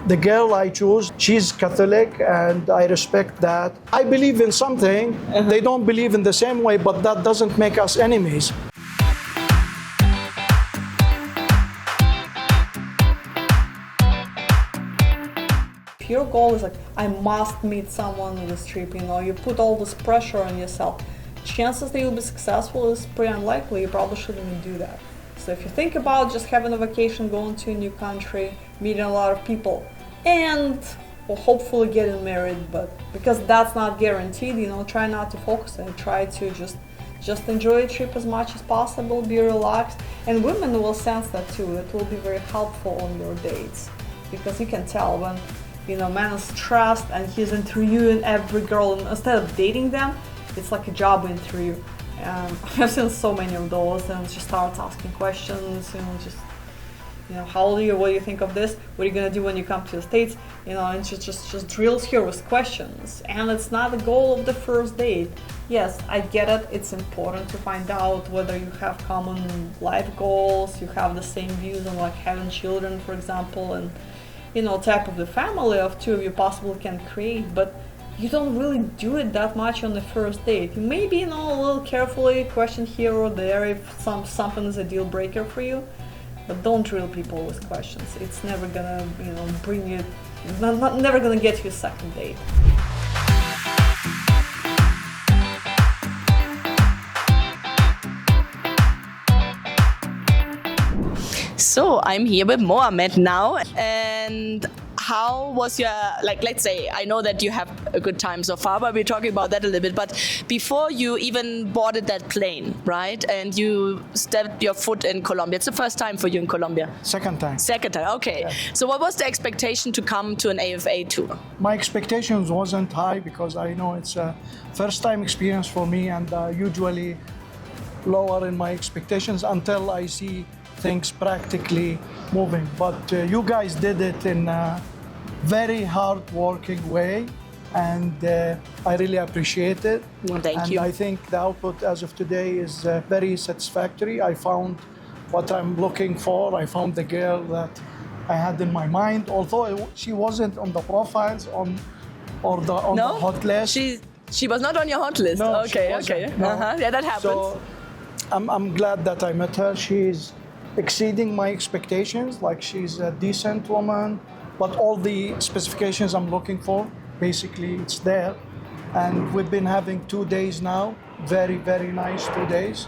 the girl I choose, she's Catholic, and I respect that. I believe in something, they don't believe in the same way, but that doesn't make us enemies. If your goal is like, I must meet someone on the street, you put all this pressure on yourself, chances that you'll be successful is pretty unlikely. You probably shouldn't even do that. So if you think about just having a vacation, going to a new country, meeting a lot of people, and hopefully getting married, but because that's not guaranteed, try not to focus on it. Try to just enjoy a trip as much as possible, be relaxed, and women will sense that too. It will be very helpful on your dates, because you can tell when man is stressed and he's interviewing every girl, and instead of dating them, it's like a job interview. I've seen so many of those, and just starts asking questions, how old are you? What do you think of this? What are you gonna do when you come to the States? And just drills her with questions. And it's not the goal of the first date. Yes, I get it. It's important to find out whether you have common life goals, you have the same views on like having children, for example, and type of the family of two of you possibly can create, but you don't really do it that much on the first date. You may be, a little carefully question here or there if something is a deal breaker for you, but don't drill people with questions. It's never gonna, bring you, never gonna get you a second date. So I'm here with Mohammed now, and how was your, let's say, I know that you have a good time so far, but we're talking about that a little bit, but before you even boarded that plane, right, and you stepped your foot in Colombia, it's the first time for you in Colombia? Second time. Second time, okay. Yeah. So what was the expectation to come to an AFA tour? My expectations wasn't high, because I know it's a first time experience for me, and usually lower in my expectations until I see things practically moving. But you guys did it in a very hard-working way, and I really appreciate it. Well, thank you. And I think the output as of today is very satisfactory. I found what I'm looking for. I found the girl that I had in my mind, although she wasn't on the profiles the hot list. She was not on your hot list. No, okay. No. Yeah, that happens. So I'm glad that I met her. She's exceeding my expectations. Like, she's a decent woman, but all the specifications I'm looking for, basically it's there. And we've been having 2 days now, very, very nice 2 days.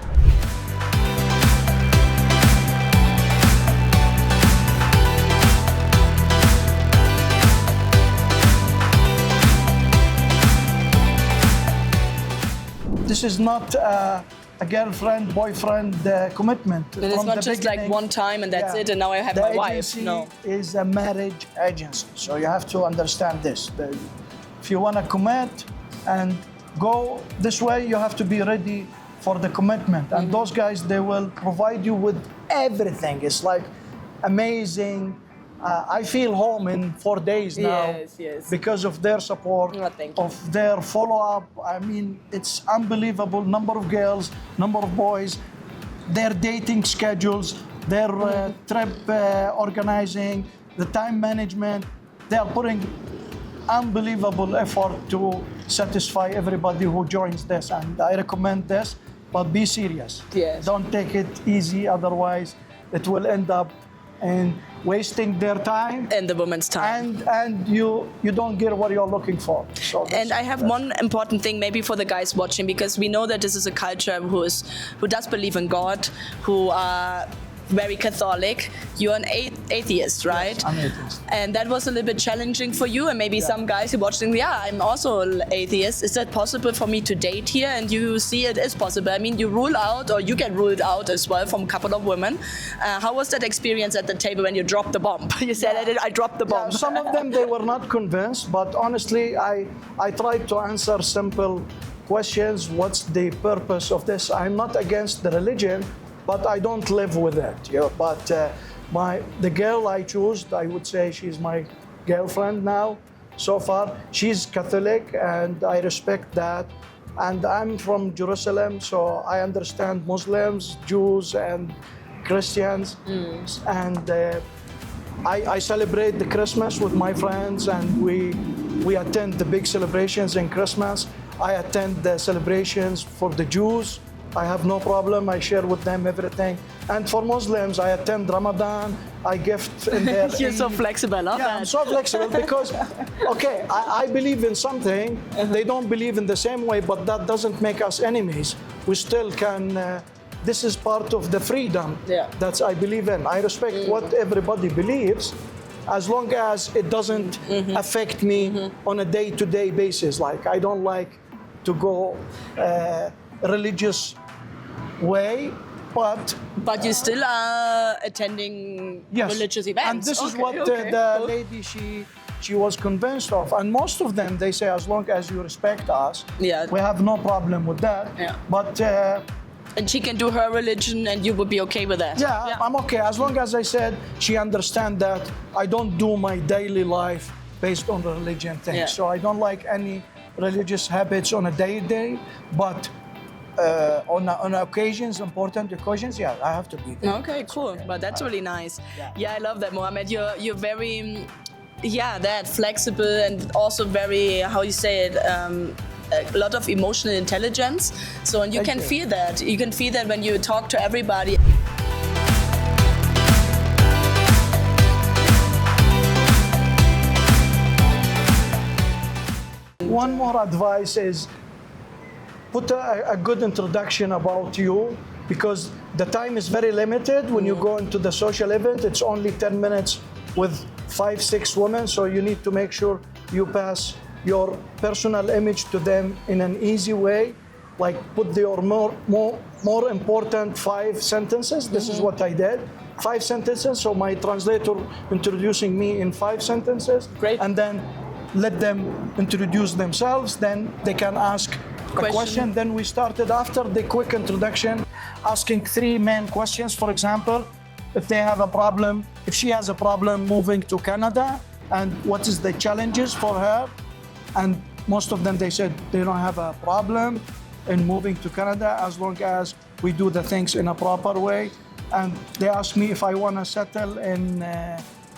This is not a girlfriend-boyfriend commitment. It's not just like one time and that's it, and now I have my wife. No. The agency is a marriage agency, so you have to understand this. If you want to commit and go this way, you have to be ready for the commitment. And those guys, they will provide you with everything. It's like amazing. I feel home in 4 days now. Yes. Because of their support, of their follow-up. I mean, it's unbelievable. Number of girls, number of boys, their dating schedules, their trip organizing, the time management. They are putting unbelievable effort to satisfy everybody who joins this. And I recommend this, but be serious. Yes. Don't take it easy, otherwise it will end up in wasting their time and the woman's time, and you don't get what you're looking for. So and I have one important thing maybe for the guys watching, because we know that this is a culture who does believe in God, who are very Catholic. You're an atheist, right? Yes, I'm atheist. And that was a little bit challenging for you, and maybe some guys who are watching, I'm also an atheist. Is that possible for me to date here? And you see it is possible. I mean, you rule out, or you get ruled out as well from a couple of women. How was that experience at the table when you dropped the bomb? You said, I dropped the bomb. Yeah, some of them, they were not convinced, but honestly, I tried to answer simple questions. What's the purpose of this? I'm not against the religion, but I don't live with it. But the girl I chose, I would say she's my girlfriend now. So far, she's Catholic, and I respect that. And I'm from Jerusalem, so I understand Muslims, Jews, and Christians. And I celebrate the Christmas with my friends, and we attend the big celebrations in Christmas. I attend the celebrations for the Jews. I have no problem. I share with them everything. And for Muslims, I attend Ramadan. I gift in their You're so flexible, I love yeah, that. I'm so flexible because, okay, I believe in something. They don't believe in the same way, but that doesn't make us enemies. We still can. This is part of the freedom that I believe in. I respect what everybody believes, as long as it doesn't affect me on a day-to-day basis. Like, I don't like to go religious way, But you still are attending yes. religious events. And this is what the lady, she was convinced of. And most of them, they say, as long as you respect us, we have no problem with that. Yeah. But and she can do her religion and you would be okay with that? yeah, I'm okay. As long as I said she understands that I don't do my daily life based on the religion thing. Yeah. So I don't like any religious habits on a day-to-day, but on occasions, important occasions, yeah, I have to be there. Okay, cool. But that's really nice. Yeah, I love that, Mohammed. You're very, that flexible and also very, how you say it, a lot of emotional intelligence. So, and you can feel that. You can feel that when you talk to everybody. One more advice is put a good introduction about you, because the time is very limited. When you go into the social event, it's only 10 minutes with 5-6 women, so you need to make sure you pass your personal image to them in an easy way, like put your more important 5 sentences. This is what I did. 5 sentences, so my translator introducing me in 5 sentences. Great. And then let them introduce themselves, then they can ask a question. Then we started, after the quick introduction, asking 3 main questions. For example, if they have a problem, if she has a problem moving to Canada, and what is the challenges for her. And most of them, they said they don't have a problem in moving to Canada as long as we do the things in a proper way. And they asked me if I want to settle in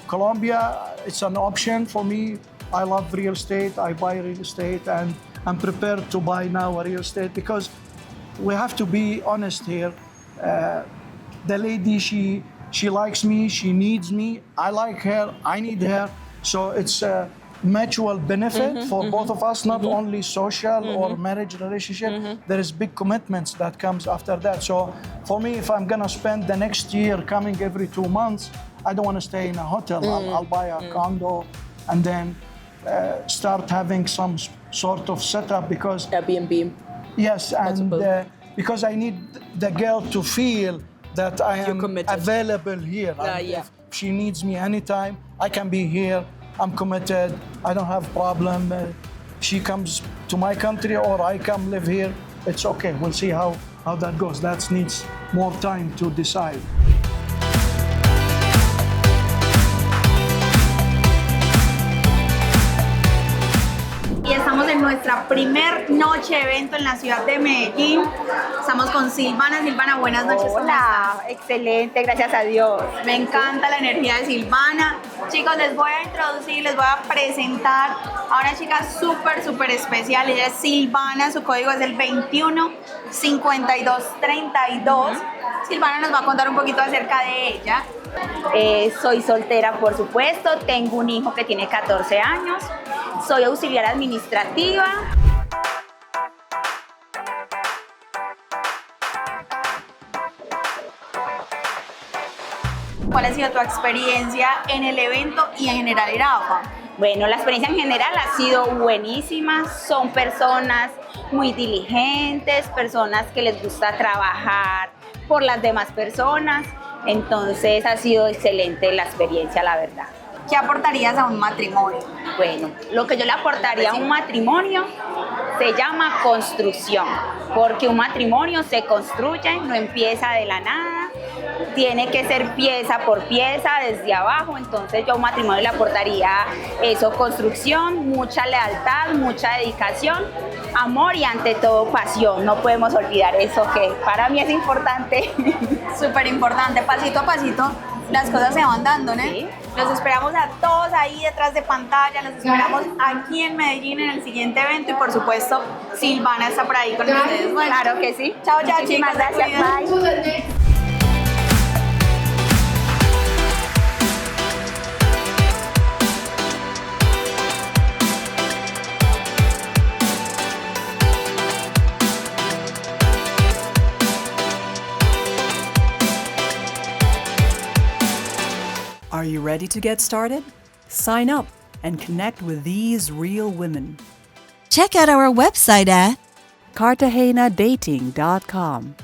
Colombia. It's an option for me. I love real estate. I buy real estate, and I'm prepared to buy now a real estate, because we have to be honest here. The lady, she likes me, she needs me. I like her, I need her. So it's a mutual benefit for both of us, not only social or marriage relationship. There is big commitments that comes after that. So for me, if I'm gonna spend the next year coming every 2 months, I don't want to stay in a hotel. I'll buy a condo and then start having some sort of setup, because Airbnb. yes, and because I need the girl to feel that I am available here. If she needs me anytime, I can be here. I'm committed. I don't have problem. She comes to my country or I come live here. It's okay. We'll see how that goes. That needs more time to decide. Y estamos en nuestra primer noche evento en la ciudad de Medellín. Estamos con Silvana. Silvana, buenas noches. Hola, excelente, gracias a Dios. Me encanta la energía de Silvana. Chicos, les voy a introducir, les voy a presentar a una chica súper especial. Ella es Silvana, su código es el 215232. Silvana nos va a contar un poquito acerca de ella. Soy soltera, por supuesto, tengo un hijo que tiene 14 años, soy auxiliar administrativa. ¿Cuál ha sido tu experiencia en el evento y en general en AFA? Bueno, la experiencia en general ha sido buenísima. Son personas muy diligentes, personas que les gusta trabajar por las demás personas. Entonces ha sido excelente la experiencia, la verdad. ¿Qué aportarías a un matrimonio? Bueno, lo que yo le aportaría a un matrimonio se llama construcción, porque un matrimonio se construye, no empieza de la nada, tiene que ser pieza por pieza desde abajo. Entonces yo a un matrimonio le aportaría eso, construcción, mucha lealtad, mucha dedicación, amor y ante todo pasión. No podemos olvidar eso, que para mí es importante. Súper importante, pasito a pasito las cosas se van dando, ¿no? Sí. Los esperamos a todos ahí detrás de pantalla, los esperamos aquí en Medellín en el siguiente evento y por supuesto Silvana está por ahí con ustedes. Bueno, Claro que sí. chao, chao, Muchísimas chicos, se gracias. cuidan. Bye. Are you ready to get started? Sign up and connect with these real women. Check out our website at CartagenaDating.com